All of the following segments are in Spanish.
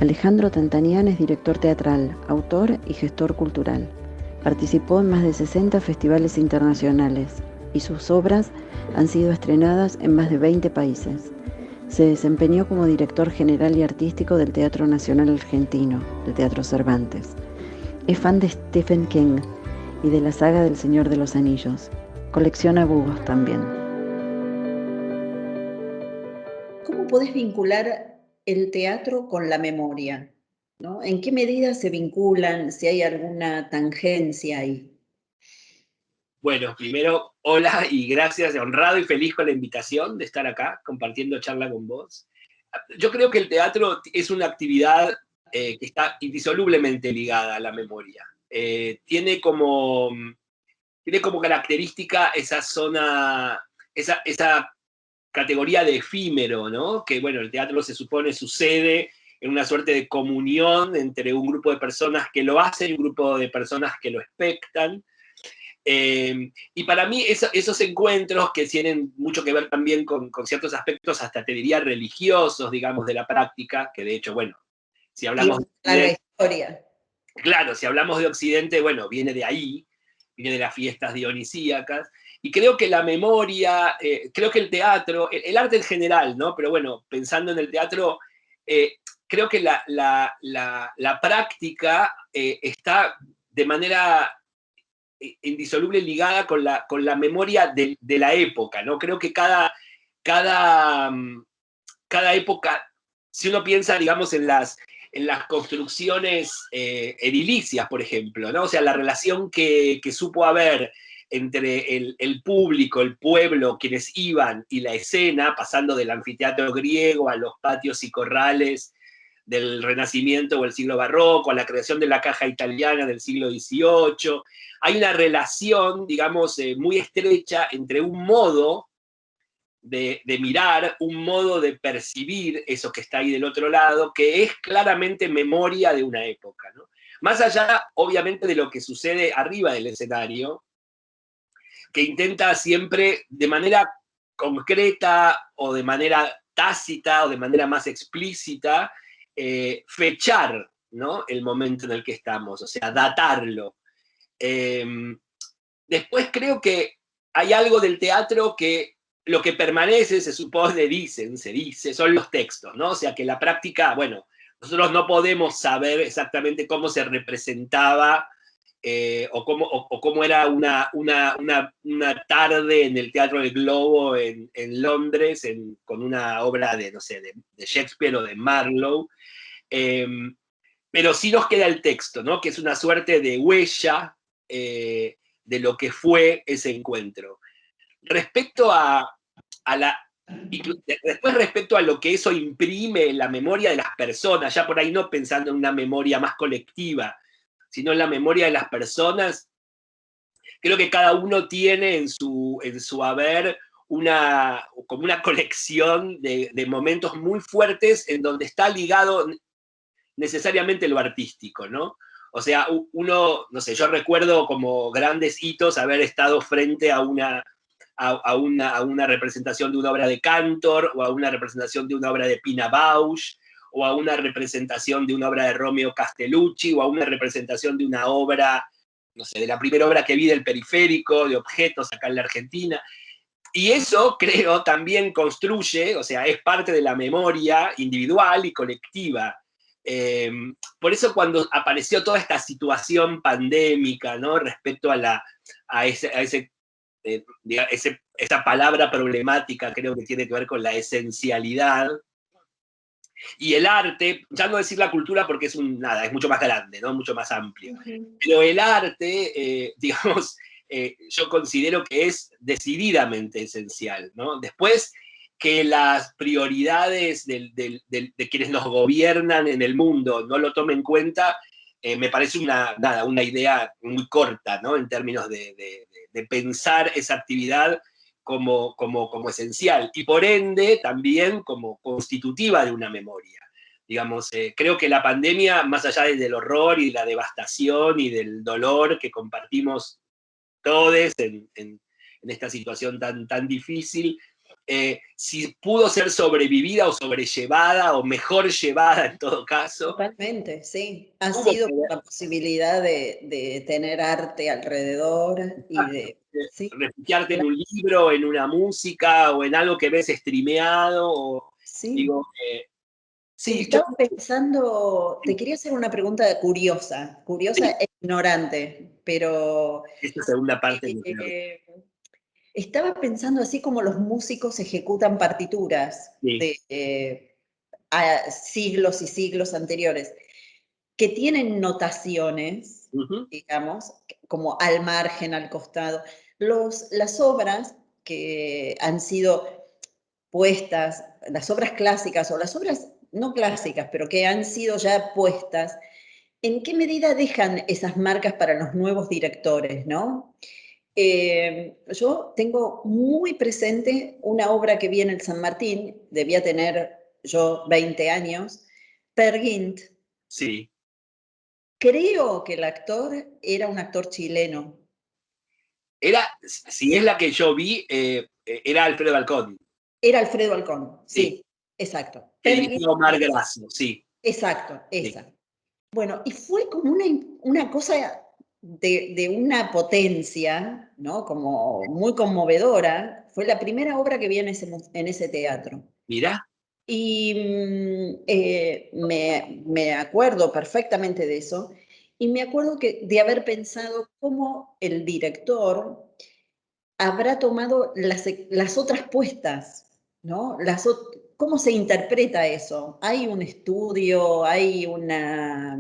Alejandro Tantanian es director teatral, autor y gestor cultural. Participó en más de 60 festivales internacionales y sus obras han sido estrenadas en más de 20 países. Se desempeñó como director general y artístico del Teatro Nacional Argentino, del Teatro Cervantes. Es fan de Stephen King y de la saga del Señor de los Anillos. Colecciona búhos también. ¿Cómo podés vincular el teatro con la memoria? ¿No? ¿En qué medida se vinculan? Si hay alguna tangencia ahí. Bueno, primero, hola y gracias, honrado y feliz con la invitación de estar acá compartiendo charla con vos. Yo creo que el teatro es una actividad que está indisolublemente ligada a la memoria. Tiene como característica esa zona, esa categoría de efímero, ¿no? Que, bueno, el teatro se supone sucede en una suerte de comunión entre un grupo de personas que lo hacen y un grupo de personas que lo espectan. Y para mí esos encuentros que tienen mucho que ver también con ciertos aspectos, hasta te diría religiosos, digamos, de la práctica, que de hecho, bueno, si hablamos larga historia. Claro, si hablamos de Occidente, bueno, viene de ahí, viene de las fiestas dionisíacas, y creo que la memoria, creo que el teatro, el arte en general, ¿no? Pero bueno, pensando en el teatro, creo que la práctica está de manera indisoluble ligada con la memoria de la época, ¿no? Creo que cada, cada época, si uno piensa, digamos, en las construcciones edilicias, por ejemplo, ¿no? O sea, la relación que supo haber entre el público, el pueblo, quienes iban, y la escena, pasando del anfiteatro griego a los patios y corrales del Renacimiento o el siglo Barroco, a la creación de la caja italiana del siglo XVIII. Hay una relación, digamos, muy estrecha entre un modo de mirar, un modo de percibir eso que está ahí del otro lado, que es claramente memoria de una época, ¿no? Más allá, obviamente, de lo que sucede arriba del escenario, que intenta siempre, de manera concreta o de manera tácita o de manera más explícita, fechar, ¿no? El momento en el que estamos, o sea, datarlo. Después creo que hay algo del teatro que lo que permanece, se supone, se dice, son los textos, ¿no? O sea, que la práctica, bueno, nosotros no podemos saber exactamente cómo se representaba o cómo era una tarde en el Teatro del Globo en Londres con una obra de, no sé, de Shakespeare o de Marlowe. Pero sí nos queda el texto, ¿no? Que es una suerte de huella de lo que fue ese encuentro. Respecto después respecto a lo que eso imprime en la memoria de las personas, ya por ahí no pensando en una memoria más colectiva, sino en la memoria de las personas, creo que cada uno tiene en su haber como una colección de momentos muy fuertes en donde está ligado necesariamente lo artístico, ¿no? O sea, uno, no sé, yo recuerdo como grandes hitos haber estado frente a una representación de una obra de Cantor, o a una representación de una obra de Pina Bausch, o a una representación de una obra de Romeo Castellucci, o a una representación de una obra, no sé, de la primera obra que vi del Periférico, de objetos acá en la Argentina. Y eso, creo, también construye, o sea, es parte de la memoria individual y colectiva. Por eso cuando apareció toda esta situación pandémica, ¿no? Respecto esa palabra problemática, creo que tiene que ver con la esencialidad. Y el arte, ya no decir la cultura porque es mucho más grande, ¿no? Mucho más amplio. Pero el arte, digamos, yo considero que es decididamente esencial, ¿no? Después que las prioridades de quienes nos gobiernan en el mundo no lo tomen en cuenta, me parece una idea muy corta, ¿no? En términos de pensar esa actividad como esencial y por ende también como constitutiva de una memoria. Digamos, creo que la pandemia, más allá del horror y de la devastación y del dolor que compartimos todos en esta situación tan difícil, si pudo ser sobrevivida o sobrellevada, o mejor llevada en todo caso. Totalmente, sí. Ha Tuvo sido que por ver, la posibilidad de tener arte alrededor y de... Sí, refugiarte en claro, un libro, en una música, o en algo que ves streameado, o sí. digo, Sí, sí, yo estaba pensando, te quería hacer una pregunta curiosa, curiosa sí, e ignorante, pero esta segunda parte yo creo que eh, estaba pensando así como los músicos ejecutan partituras sí. de a siglos y siglos anteriores, que tienen notaciones, Ujú. digamos, como al margen, al costado. Las obras que han sido puestas, las obras clásicas o las obras no clásicas, pero que han sido ya puestas, ¿en qué medida dejan esas marcas para los nuevos directores, no? Yo tengo muy presente una obra que vi en el San Martín, debía tener yo 20 años, Peer Gynt. Sí. Creo que el actor era un actor chileno. Era, si es la que yo vi, era Alfredo Alcón, Era Alfredo Alcón, sí, sí, exacto. que Peer Gynt dirigió Omar es, Grasso, sí, exacto, sí. esa. Bueno, y fue como una cosa de una potencia, ¿no? Como muy conmovedora. Fue la primera obra que vi en ese teatro. Mirá, Y me acuerdo perfectamente de eso. Y me acuerdo de haber pensado cómo el director habrá tomado las otras puestas, ¿no? ¿Cómo se interpreta eso? ¿Hay un estudio, hay una...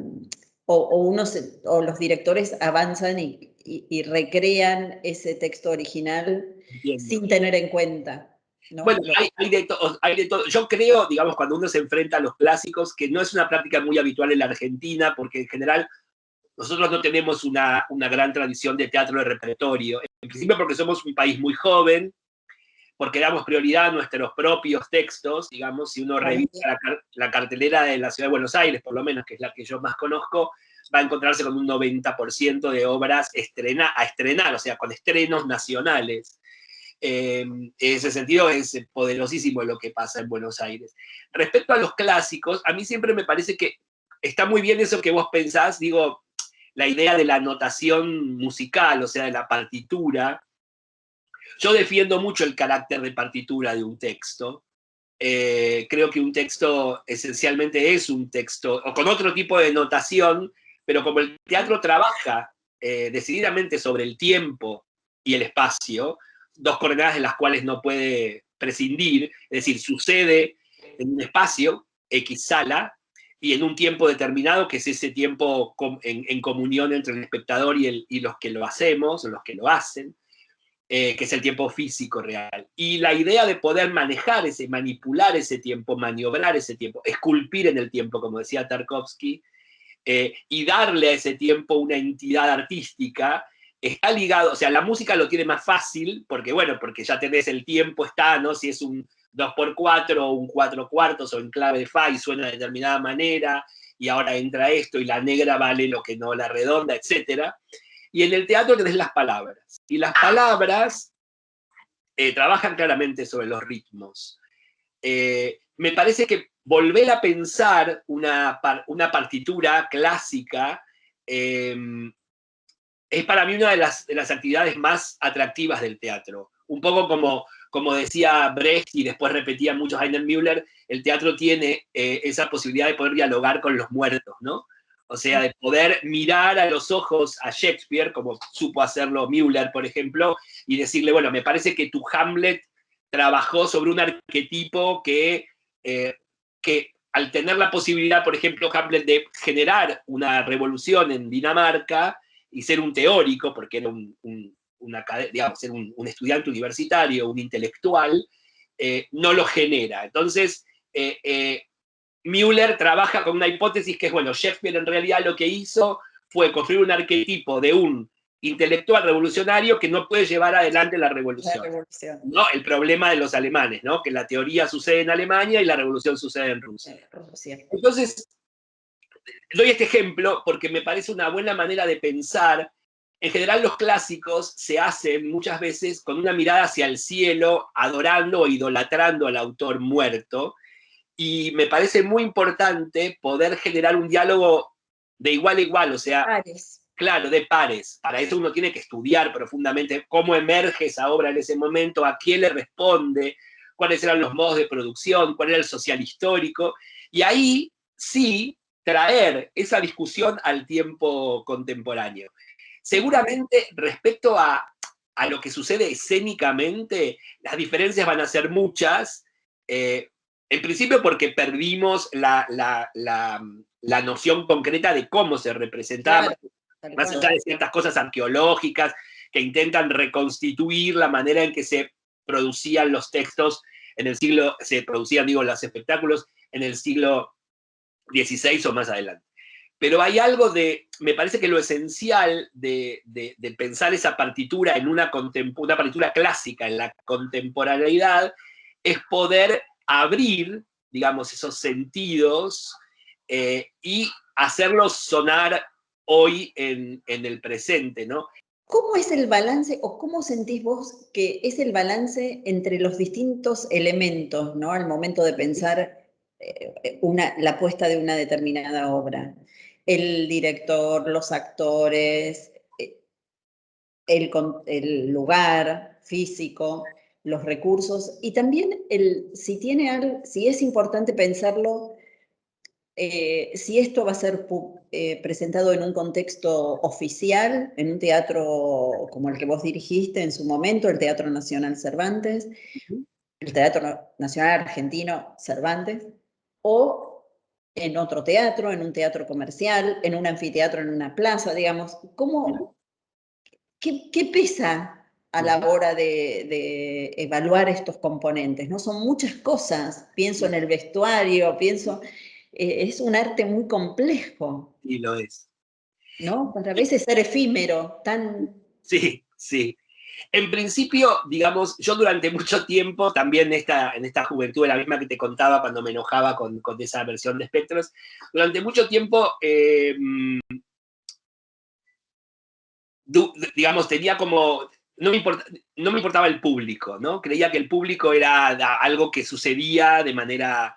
o los directores avanzan y recrean ese texto original entiendo. sin tener en cuenta, ¿no? Bueno, hay de todo. Yo creo, digamos, cuando uno se enfrenta a los clásicos, que no es una práctica muy habitual en la Argentina, porque en general nosotros no tenemos una gran tradición de teatro de repertorio. En principio porque somos un país muy joven, porque damos prioridad a nuestros propios textos, digamos, si uno Bueno, revisa la cartelera de la Ciudad de Buenos Aires, por lo menos, que es la que yo más conozco, va a encontrarse con un 90% de obras a estrenar, o sea, con estrenos nacionales. En ese sentido es poderosísimo lo que pasa en Buenos Aires. Respecto a los clásicos, a mí siempre me parece que está muy bien eso que vos pensás, digo, la idea de la notación musical, o sea, de la partitura. Yo defiendo mucho el carácter de partitura de un texto. Creo que un texto esencialmente es un texto, o con otro tipo de notación, pero como el teatro trabaja decididamente sobre el tiempo y el espacio, dos coordenadas de las cuales no puede prescindir, es decir, sucede en un espacio, X sala, y en un tiempo determinado, que es ese tiempo en comunión entre el espectador y los que lo hacemos, o los que lo hacen, que es el tiempo físico real. Y la idea de poder manejar manipular ese tiempo, maniobrar ese tiempo, esculpir en el tiempo, como decía Tarkovsky, y darle a ese tiempo una entidad artística, está ligado, o sea, la música lo tiene más fácil, porque bueno, porque ya tenés el tiempo, está, ¿no? Si es un 2x4 o un 4/4 o en clave de fa y suena de determinada manera, y ahora entra esto y la negra vale lo que no la redonda, etcétera. Y en el teatro tenés las palabras. Y las palabras trabajan claramente sobre los ritmos. Me parece que volver a pensar una partitura clásica es para mí una de las actividades más atractivas del teatro. Un poco como decía Brecht y después repetía mucho Heiner Müller, el teatro tiene esa posibilidad de poder dialogar con los muertos, ¿no? O sea, de poder mirar a los ojos a Shakespeare, como supo hacerlo Müller, por ejemplo, y decirle, bueno, me parece que tu Hamlet trabajó sobre un arquetipo que al tener la posibilidad, por ejemplo, Hamlet, de generar una revolución en Dinamarca y ser un teórico, porque era digamos, ser un estudiante universitario, un intelectual, no lo genera. Entonces, Müller trabaja con una hipótesis que es, bueno, Shakespeare en realidad lo que hizo fue construir un arquetipo de un intelectual revolucionario que no puede llevar adelante la la revolución. revolución. ¿No? El problema de los alemanes, ¿no? Que la teoría sucede en Alemania y la revolución sucede en Rusia. Rusia. Entonces, doy este ejemplo porque me parece una buena manera de pensar En general los clásicos se hacen muchas veces con una mirada hacia el cielo, adorando o idolatrando al autor muerto, y me parece muy importante poder generar un diálogo de igual a igual, o sea, Pares. claro, de pares. Para eso uno tiene que estudiar profundamente cómo emerge esa obra en ese momento, a quién le responde, cuáles eran los modos de producción, cuál era el social histórico, y ahí sí traer esa discusión al tiempo contemporáneo. Seguramente respecto a lo que sucede escénicamente, las diferencias van a ser muchas, en principio porque perdimos la noción concreta de cómo se representaba, Claro, más allá de ciertas cosas arqueológicas que intentan reconstituir la manera en que se producían los textos en el siglo, se producían, digo, los espectáculos en el siglo XVI o más adelante. Pero hay algo de, me parece que lo esencial de pensar esa partitura en una partitura clásica, en la contemporaneidad, es poder abrir, digamos, esos sentidos y hacerlos sonar hoy en el presente, ¿no? ¿Cómo es el balance o cómo sentís vos que es el balance entre los distintos elementos, ¿no? Al momento de pensar la puesta de una determinada obra? El director, los actores, el lugar físico, los recursos y también si es importante pensarlo, si esto va a ser presentado en un contexto oficial, en un teatro como el que vos dirigiste en su momento, el Teatro Nacional Cervantes, el Teatro Nacional Argentino Cervantes, o en otro teatro, en un teatro comercial, en un anfiteatro, en una plaza, digamos. ¿Qué pesa a la hora de evaluar estos componentes? ¿No? Son muchas cosas. Pienso en el vestuario, es un arte muy complejo. Y lo es. ¿No? A veces ser efímero, tan... Sí, sí. En principio, digamos, yo durante mucho tiempo, también en esta juventud, la misma que te contaba cuando me enojaba con esa versión de Espectros, durante mucho tiempo, digamos, tenía como, no me importaba el público, ¿no? Creía que el público era algo que sucedía de manera,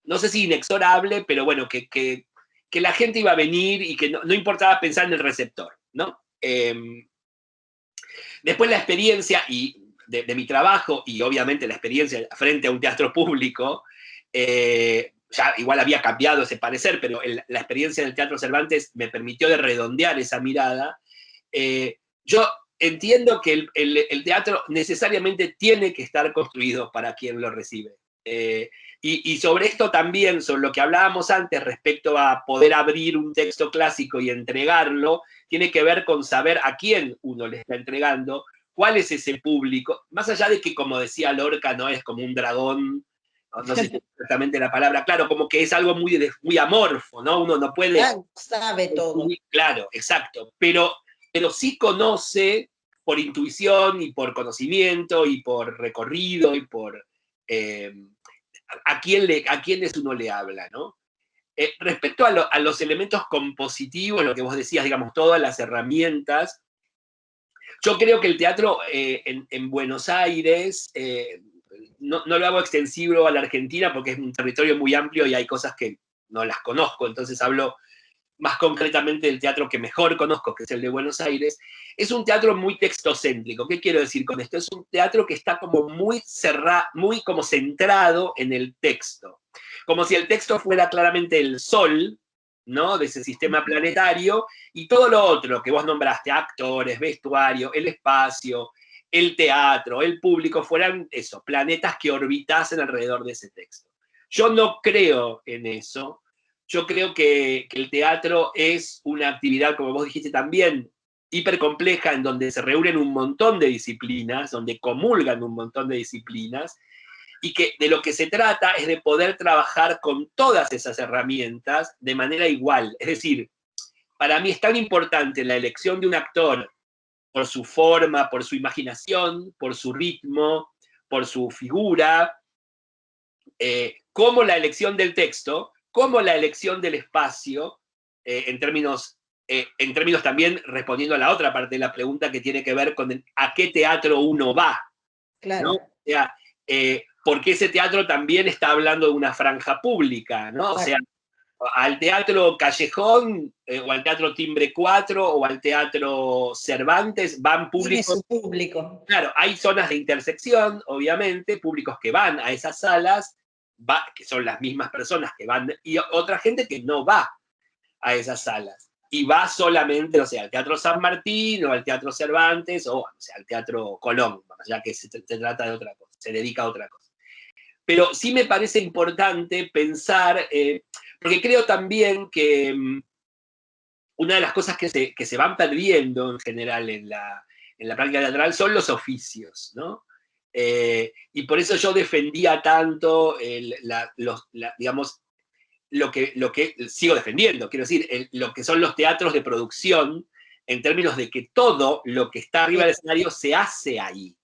no sé si inexorable, pero bueno, que la gente iba a venir y que no importaba pensar en el receptor, ¿no? Después la experiencia de mi trabajo y obviamente la experiencia frente a un teatro público, ya igual había cambiado ese parecer, pero la experiencia del Teatro Cervantes me permitió de redondear esa mirada. Yo entiendo que el teatro necesariamente tiene que estar construido para quien lo recibe. Y sobre esto también, sobre lo que hablábamos antes respecto a poder abrir un texto clásico y entregarlo, tiene que ver con saber a quién uno le está entregando, cuál es ese público, más allá de que, como decía Lorca, no es como un dragón, no sé exactamente la palabra, claro, como que es algo muy amorfo, ¿no? Uno no puede... sabe todo. Claro, exacto, pero sí conoce por intuición y por conocimiento y por recorrido y por a quiénes uno le habla, ¿no? Respecto a los elementos compositivos, lo que vos decías, digamos, todas las herramientas, yo creo que el teatro en Buenos Aires, no lo hago extensivo a la Argentina porque es un territorio muy amplio y hay cosas que no las conozco, entonces hablo más concretamente del teatro que mejor conozco, que es el de Buenos Aires, es un teatro muy textocéntrico. ¿Qué quiero decir con esto? Es un teatro que está como muy cerrado, muy como centrado en el texto. Como si el texto fuera claramente el sol, ¿no? De ese sistema planetario, y todo lo otro que vos nombraste, actores, vestuario, el espacio, el teatro, el público, fueran eso, planetas que orbitasen alrededor de ese texto. Yo no creo en eso. Yo creo que el teatro es una actividad, como vos dijiste también, hipercompleja, en donde se reúnen un montón de disciplinas, donde comulgan un montón de disciplinas, y que de lo que se trata es de poder trabajar con todas esas herramientas de manera igual. Es decir, para mí es tan importante la elección de un actor por su forma, por su imaginación, por su ritmo, por su figura, como la elección del texto, como la elección del espacio, en términos en términos también respondiendo a la otra parte de la pregunta que tiene que ver con a qué teatro uno va, Claro. ¿no? O sea, porque ese teatro también está hablando de una franja pública, ¿no? O sea, al teatro Callejón, o al teatro Timbre 4, o al teatro Cervantes, van Tiene públicos. su público. Claro, hay zonas de intersección, obviamente, públicos que van a esas salas, que son las mismas personas que van, y otra gente que no va a esas salas. Y va solamente, o sea, al Teatro San Martín, o al Teatro Cervantes, o sea, al Teatro Colón, ya que se trata de otra cosa, se dedica a otra cosa. Pero sí me parece importante pensar, porque creo también que una de las cosas que se van perdiendo en general en la práctica teatral son los oficios, ¿no? Y por eso yo defendía tanto, digamos, lo que sigo defendiendo, quiero decir, lo que son los teatros de producción, en términos de que todo lo que está arriba del escenario se hace ahí,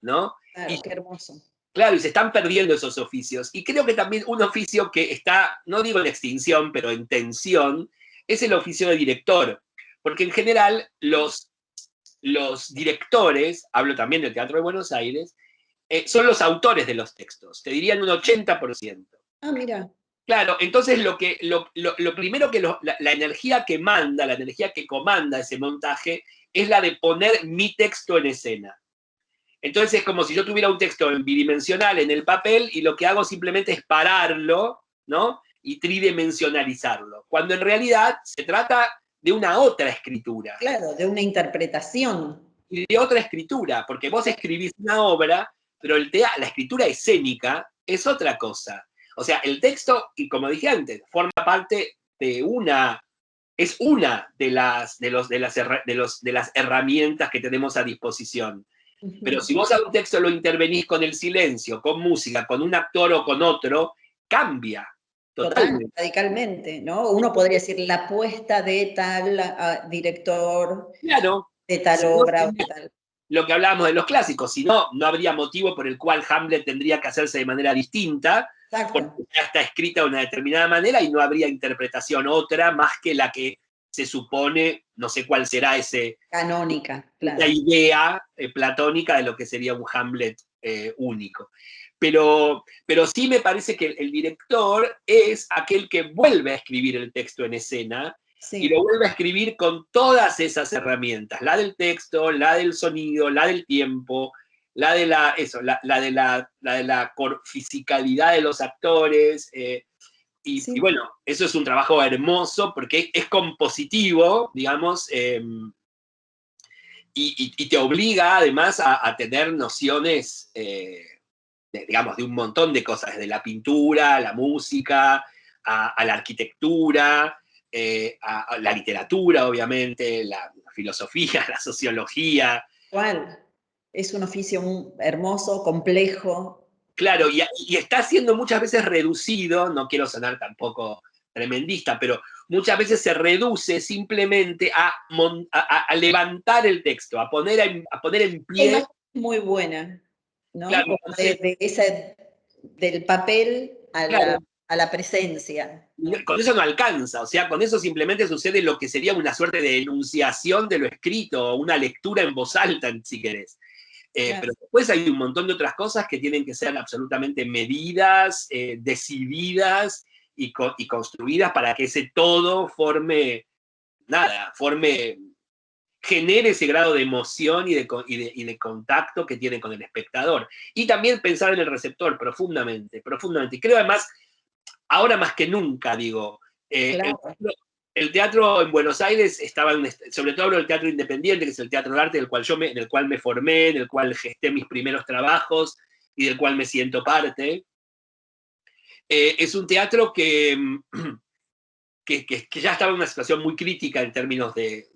¿no? Claro, Y qué hermoso. claro, y se están perdiendo esos oficios. Y creo que también un oficio que está, no digo en extinción, pero en tensión, es el oficio de director. Porque en general los directores, hablo también del Teatro de Buenos Aires, son los autores de los textos, te dirían un 80%. Ah, mira. Claro, entonces lo primero que la energía que manda, la energía que comanda ese montaje, es la de poner mi texto en escena. Entonces es como si yo tuviera un texto bidimensional en el papel y lo que hago simplemente es pararlo, ¿no? Y tridimensionalizarlo. Cuando en realidad se trata de una otra escritura. Claro, de una interpretación. Y de otra escritura, porque vos escribís una obra, pero la escritura escénica es otra cosa. O sea, el texto, y como dije antes, forma parte de es una de las herramientas que tenemos a disposición. Pero si vos a un texto lo intervenís con el silencio, con música, con un actor o con otro, cambia totalmente. Radicalmente, ¿no? Uno podría decir la apuesta de tal director, Claro. de tal Si no, obra o de tal. lo que hablábamos de los clásicos, si no, no habría motivo por el cual Hamlet tendría que hacerse de manera distinta, Exacto. porque ya está escrita de una determinada manera y no habría interpretación otra más que la que se supone, no sé cuál será Canónica, claro. la idea platónica de lo que sería un Hamlet único. Pero sí me parece que el director es aquel que vuelve a escribir el texto en escena, Sí. y lo vuelve a escribir con todas esas herramientas, la del texto, la del sonido, la del tiempo, la de la fisicalidad de los actores. Sí. Y bueno, eso es un trabajo hermoso porque es compositivo, digamos, y te obliga además a tener nociones, digamos, de un montón de cosas, desde la pintura, la música, a la arquitectura, a la literatura, obviamente, la filosofía, la sociología. ¿Cuál? Es un oficio hermoso, complejo. Claro, y está siendo muchas veces reducido, no quiero sonar tampoco tremendista, pero muchas veces se reduce simplemente a levantar el texto, a poner en pie. Muy buena, ¿no? Claro, Como del papel claro, a la presencia. con eso no alcanza, o sea, con eso simplemente sucede lo que sería una suerte de enunciación de lo escrito, una lectura en voz alta, si querés. Claro. Pero después hay un montón de otras cosas que tienen que ser absolutamente medidas, decididas y construidas para que ese todo genere ese grado de emoción y de contacto que tiene con el espectador. Y también pensar en el receptor profundamente, profundamente. Y creo además, ahora más que nunca, digo, Claro. el teatro en Buenos Aires estaba, sobre todo hablo del teatro independiente, que es el teatro de arte en el cual me formé, en el cual gesté mis primeros trabajos y del cual me siento parte. Es un teatro que ya estaba en una situación muy crítica en términos de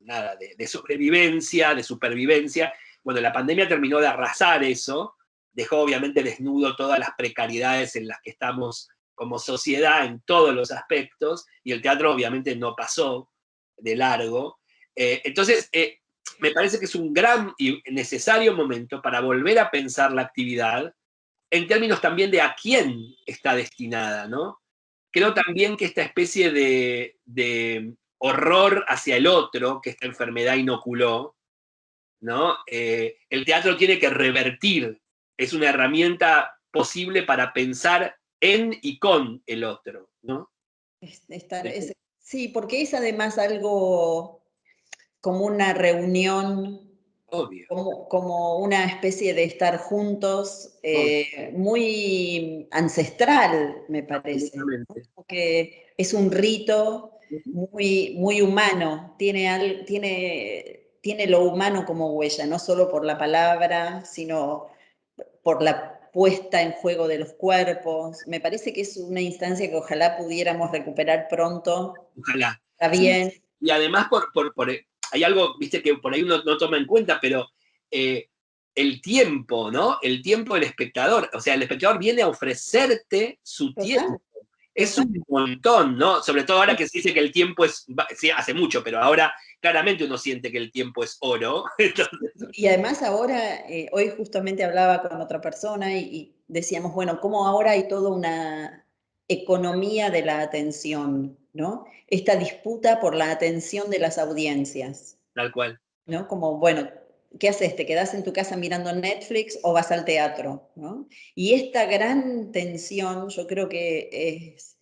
sobrevivencia, de supervivencia. Bueno, la pandemia terminó de arrasar eso, dejó obviamente desnudo todas las precariedades en las que estamos como sociedad en todos los aspectos, y el teatro obviamente no pasó de largo. Entonces, me parece que es un gran y necesario momento para volver a pensar la actividad en términos también de a quién está destinada, ¿no? Creo también que esta especie de horror hacia el otro que esta enfermedad inoculó, ¿no? El teatro tiene que revertir, es una herramienta posible para pensar en y con el otro, ¿no? Sí, porque es además algo como una reunión, Obvio. como una especie de estar juntos, muy ancestral, me parece. Porque es un rito muy, muy humano, tiene lo humano como huella, no solo por la palabra, sino por la puesta en juego de los cuerpos. Me parece que es una instancia que ojalá pudiéramos recuperar pronto. Ojalá. Está bien. Sí. Y además hay algo, viste, que por ahí uno no toma en cuenta, pero el tiempo, ¿no? El tiempo del espectador. O sea, el espectador viene a ofrecerte su tiempo. Es un montón, ¿no? Sobre todo ahora que se dice que el tiempo es, sí, hace mucho, pero ahora claramente uno siente que el tiempo es oro. Entonces... Y además ahora, hoy justamente hablaba con otra persona y decíamos, bueno, cómo ahora hay toda una economía de la atención, ¿no? Esta disputa por la atención de las audiencias. Tal cual. ¿No? Como, bueno, ¿qué haces? ¿Te quedás en tu casa mirando Netflix o vas al teatro? ¿No? Y esta gran tensión, yo creo que es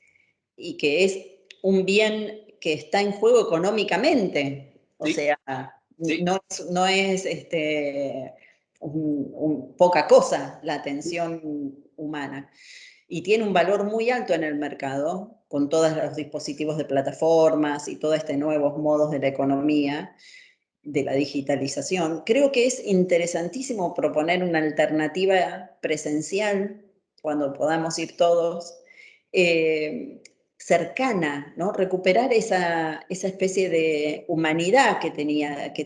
un bien que está en juego económicamente. O Sí. sea, Sí. no es poca cosa la atención humana. Y tiene un valor muy alto en el mercado, con todos los dispositivos de plataformas y todos estos nuevos modos de la economía, de la digitalización. Creo que es interesantísimo proponer una alternativa presencial, cuando podamos ir todos, cercana, ¿no? Recuperar esa especie de humanidad que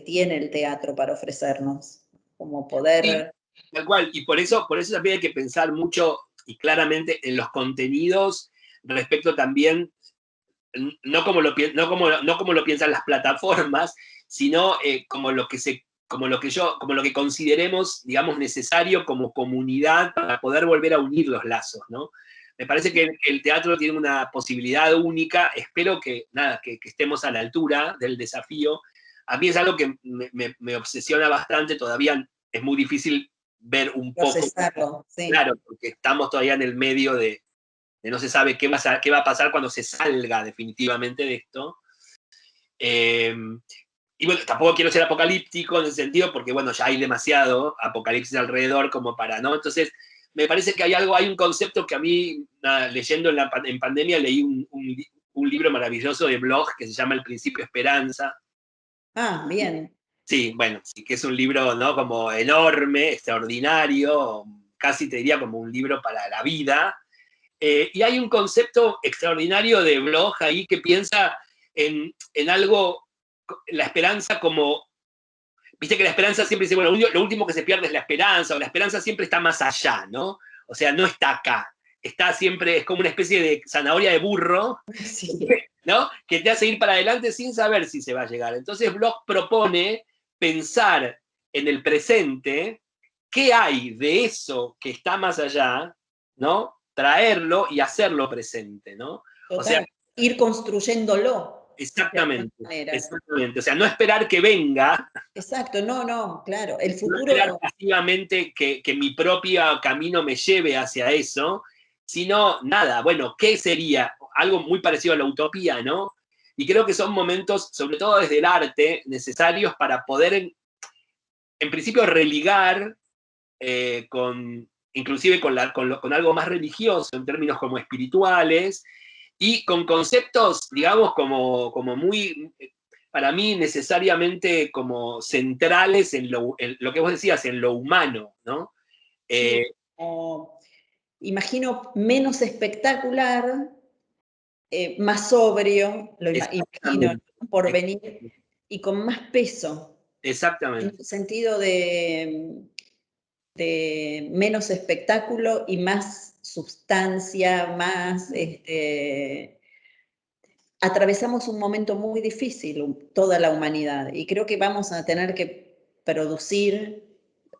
tiene el teatro para ofrecernos, como poder... Tal cual, y por eso también hay que pensar mucho y claramente en los contenidos respecto también, no como lo piensan las plataformas, sino como lo que consideremos, digamos, necesario como comunidad para poder volver a unir los lazos, ¿no? Me parece que el teatro tiene una posibilidad única, espero que estemos a la altura del desafío. A mí es algo que me obsesiona bastante, todavía es muy difícil ver un poco. Procesarlo, sí. Claro, porque estamos todavía en el medio de no se sabe qué va a pasar cuando se salga definitivamente de esto. Y bueno, tampoco quiero ser apocalíptico en ese sentido, porque bueno, ya hay demasiado apocalipsis alrededor como para, ¿no? Entonces, me parece que hay un concepto que a mí, leyendo en pandemia, leí un libro maravilloso de Bloch que se llama El Principio Esperanza. Ah, bien. Sí, bueno, sí, que es un libro, ¿no? Como enorme, extraordinario, casi te diría como un libro para la vida. Y hay un concepto extraordinario de Bloch ahí que piensa en algo, la esperanza como, viste que la esperanza siempre dice, bueno, lo último que se pierde es la esperanza, o la esperanza siempre está más allá, ¿no? O sea, no está acá, está siempre, es como una especie de zanahoria de burro, Sí. ¿no? Que te hace ir para adelante sin saber si se va a llegar. Entonces Bloch propone pensar en el presente, qué hay de eso que está más allá, ¿no? Traerlo y hacerlo presente, ¿no? Total, o sea, ir construyéndolo. exactamente, exactamente. O sea, no esperar que venga. Exacto, no, claro. El No futuro... esperar pasivamente que mi propio camino me lleve hacia eso, sino nada, bueno, ¿qué sería? Algo muy parecido a la utopía, ¿no? Y creo que son momentos, sobre todo desde el arte, necesarios para poder, en principio, religar inclusive con algo más religioso, en términos como espirituales, y con conceptos, digamos, como muy, para mí, necesariamente como centrales en lo que vos decías, en lo humano, ¿no? Sí, imagino menos espectacular, más sobrio, lo imagino, por venir, y con más peso. En Exactamente. el sentido de menos espectáculo y más sustancia, más... atravesamos un momento muy difícil, toda la humanidad, y creo que vamos a tener que producir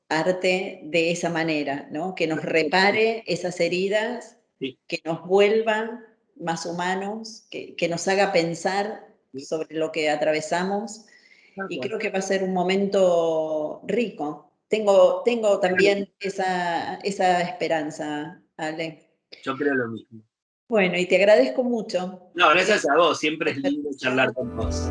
arte de esa manera, ¿no? Que nos repare esas heridas, Sí. que nos vuelva más humanos, que nos haga pensar sobre lo que atravesamos Tal y cual. creo que va a ser un momento rico. Tengo también esa esperanza, Ale. Yo creo lo mismo. Bueno, y te agradezco mucho. No, gracias a vos, siempre es Esta lindo charla. charlar con vos.